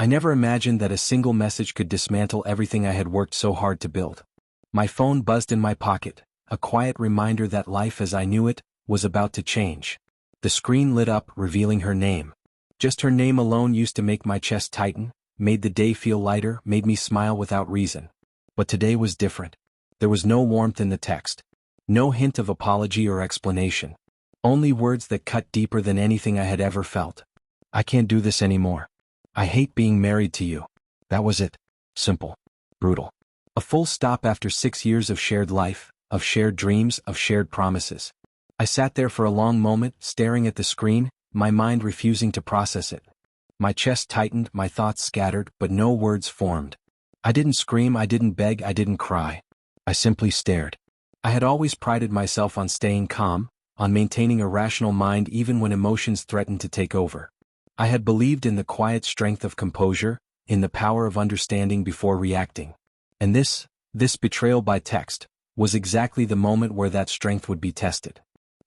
I never imagined that a single message could dismantle everything I had worked so hard to build. My phone buzzed in my pocket, a quiet reminder that life as I knew it was about to change. The screen lit up, revealing her name. Just her name alone used to make my chest tighten, made the day feel lighter, made me smile without reason. But today was different. There was no warmth in the text. No hint of apology or explanation. Only words that cut deeper than anything I had ever felt. I can't do this anymore. I hate being married to you. That was it. Simple. Brutal. A full stop after 6 years of shared life, of shared dreams, of shared promises. I sat there for a long moment, staring at the screen, my mind refusing to process it. My chest tightened, my thoughts scattered, but no words formed. I didn't scream, I didn't beg, I didn't cry. I simply stared. I had always prided myself on staying calm, on maintaining a rational mind even when emotions threatened to take over. I had believed in the quiet strength of composure, in the power of understanding before reacting. And this betrayal by text, was exactly the moment where that strength would be tested.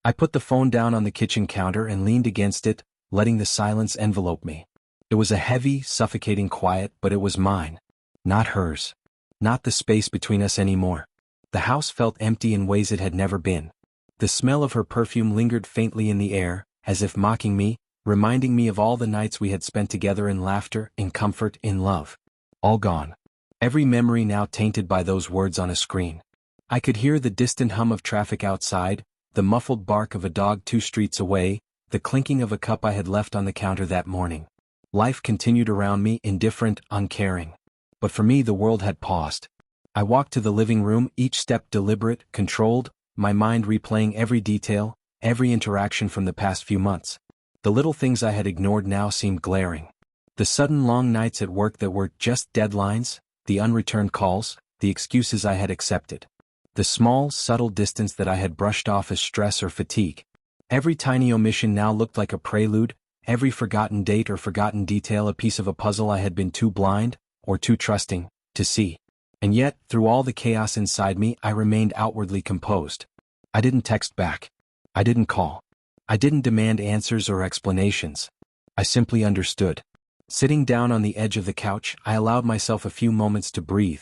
I put the phone down on the kitchen counter and leaned against it, letting the silence envelope me. It was a heavy, suffocating quiet, but it was mine. Not hers. Not the space between us anymore. The house felt empty in ways it had never been. The smell of her perfume lingered faintly in the air, as if mocking me, reminding me of all the nights we had spent together in laughter, in comfort, in love. All gone. Every memory now tainted by those words on a screen. I could hear the distant hum of traffic outside, the muffled bark of a dog 2 streets away, the clinking of a cup I had left on the counter that morning. Life continued around me, indifferent, uncaring. But for me the world had paused. I walked to the living room, each step deliberate, controlled, my mind replaying every detail, every interaction from the past few months. The little things I had ignored now seemed glaring. The sudden long nights at work that were just deadlines, the unreturned calls, the excuses I had accepted. The small, subtle distance that I had brushed off as stress or fatigue. Every tiny omission now looked like a prelude, every forgotten date or forgotten detail a piece of a puzzle I had been too blind, or too trusting, to see. And yet, through all the chaos inside me, I remained outwardly composed. I didn't text back. I didn't call. I didn't demand answers or explanations. I simply understood. Sitting down on the edge of the couch, I allowed myself a few moments to breathe.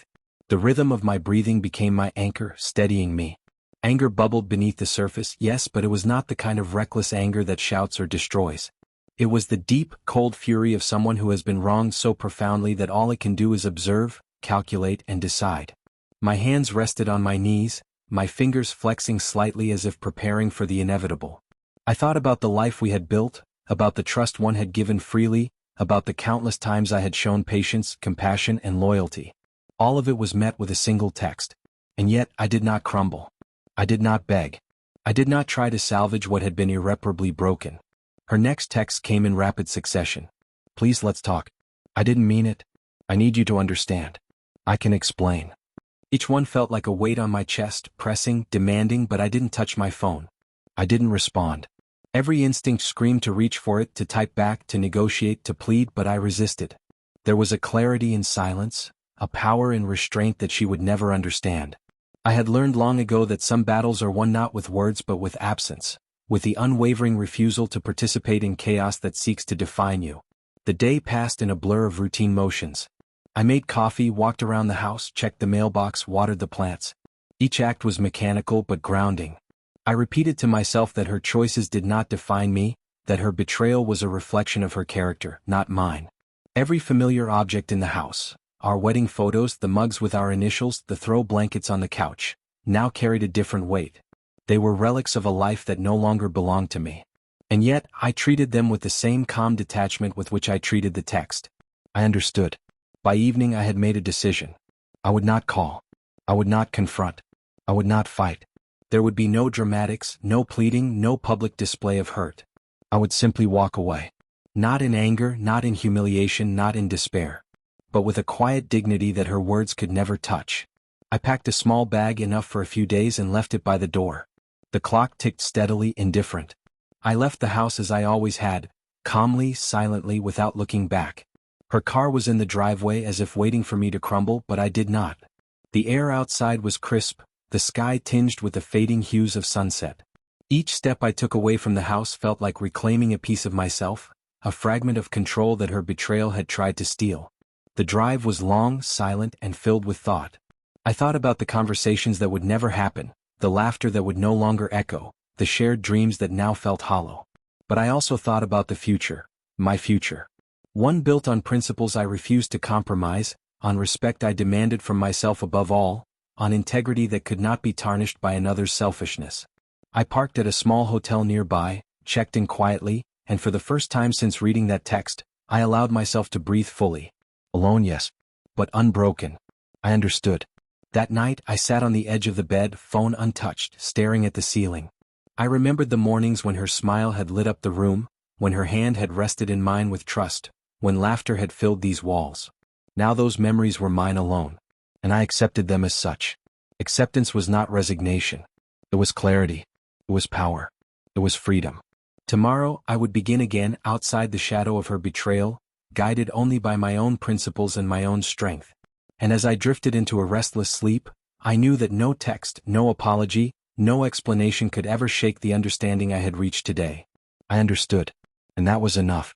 The rhythm of my breathing became my anchor, steadying me. Anger bubbled beneath the surface, yes, but it was not the kind of reckless anger that shouts or destroys. It was the deep, cold fury of someone who has been wronged so profoundly that all it can do is observe, calculate, and decide. My hands rested on my knees, my fingers flexing slightly as if preparing for the inevitable. I thought about the life we had built, about the trust one had given freely, about the countless times I had shown patience, compassion, and loyalty. All of it was met with a single text. And yet, I did not crumble. I did not beg. I did not try to salvage what had been irreparably broken. Her next text came in rapid succession. Please, let's talk. I didn't mean it. I need you to understand. I can explain. Each one felt like a weight on my chest, pressing, demanding, but I didn't touch my phone. I didn't respond. Every instinct screamed to reach for it, to type back, to negotiate, to plead, but I resisted. There was a clarity in silence, a power in restraint that she would never understand. I had learned long ago that some battles are won not with words but with absence, with the unwavering refusal to participate in chaos that seeks to define you. The day passed in a blur of routine motions. I made coffee, walked around the house, checked the mailbox, watered the plants. Each act was mechanical but grounding. I repeated to myself that her choices did not define me, that her betrayal was a reflection of her character, not mine. Every familiar object in the house, our wedding photos, the mugs with our initials, the throw blankets on the couch, now carried a different weight. They were relics of a life that no longer belonged to me. And yet, I treated them with the same calm detachment with which I treated the text. I understood. By evening I had made a decision. I would not call. I would not confront. I would not fight. There would be no dramatics, no pleading, no public display of hurt. I would simply walk away. Not in anger, not in humiliation, not in despair. But with a quiet dignity that her words could never touch. I packed a small bag, enough for a few days, and left it by the door. The clock ticked steadily, indifferent. I left the house as I always had, calmly, silently, without looking back. Her car was in the driveway as if waiting for me to crumble, but I did not. The air outside was crisp, the sky tinged with the fading hues of sunset. Each step I took away from the house felt like reclaiming a piece of myself, a fragment of control that her betrayal had tried to steal. The drive was long, silent, and filled with thought. I thought about the conversations that would never happen, the laughter that would no longer echo, the shared dreams that now felt hollow. But I also thought about the future, my future. One built on principles I refused to compromise, on respect I demanded from myself above all, on integrity that could not be tarnished by another's selfishness. I parked at a small hotel nearby, checked in quietly, and for the first time since reading that text, I allowed myself to breathe fully. Alone, yes, but unbroken. I understood. That night I sat on the edge of the bed, phone untouched, staring at the ceiling. I remembered the mornings when her smile had lit up the room, when her hand had rested in mine with trust, when laughter had filled these walls. Now those memories were mine alone, and I accepted them as such. Acceptance was not resignation. It was clarity. It was power. It was freedom. Tomorrow I would begin again outside the shadow of her betrayal, guided only by my own principles and my own strength. And as I drifted into a restless sleep, I knew that no text, no apology, no explanation could ever shake the understanding I had reached today. I understood, and that was enough.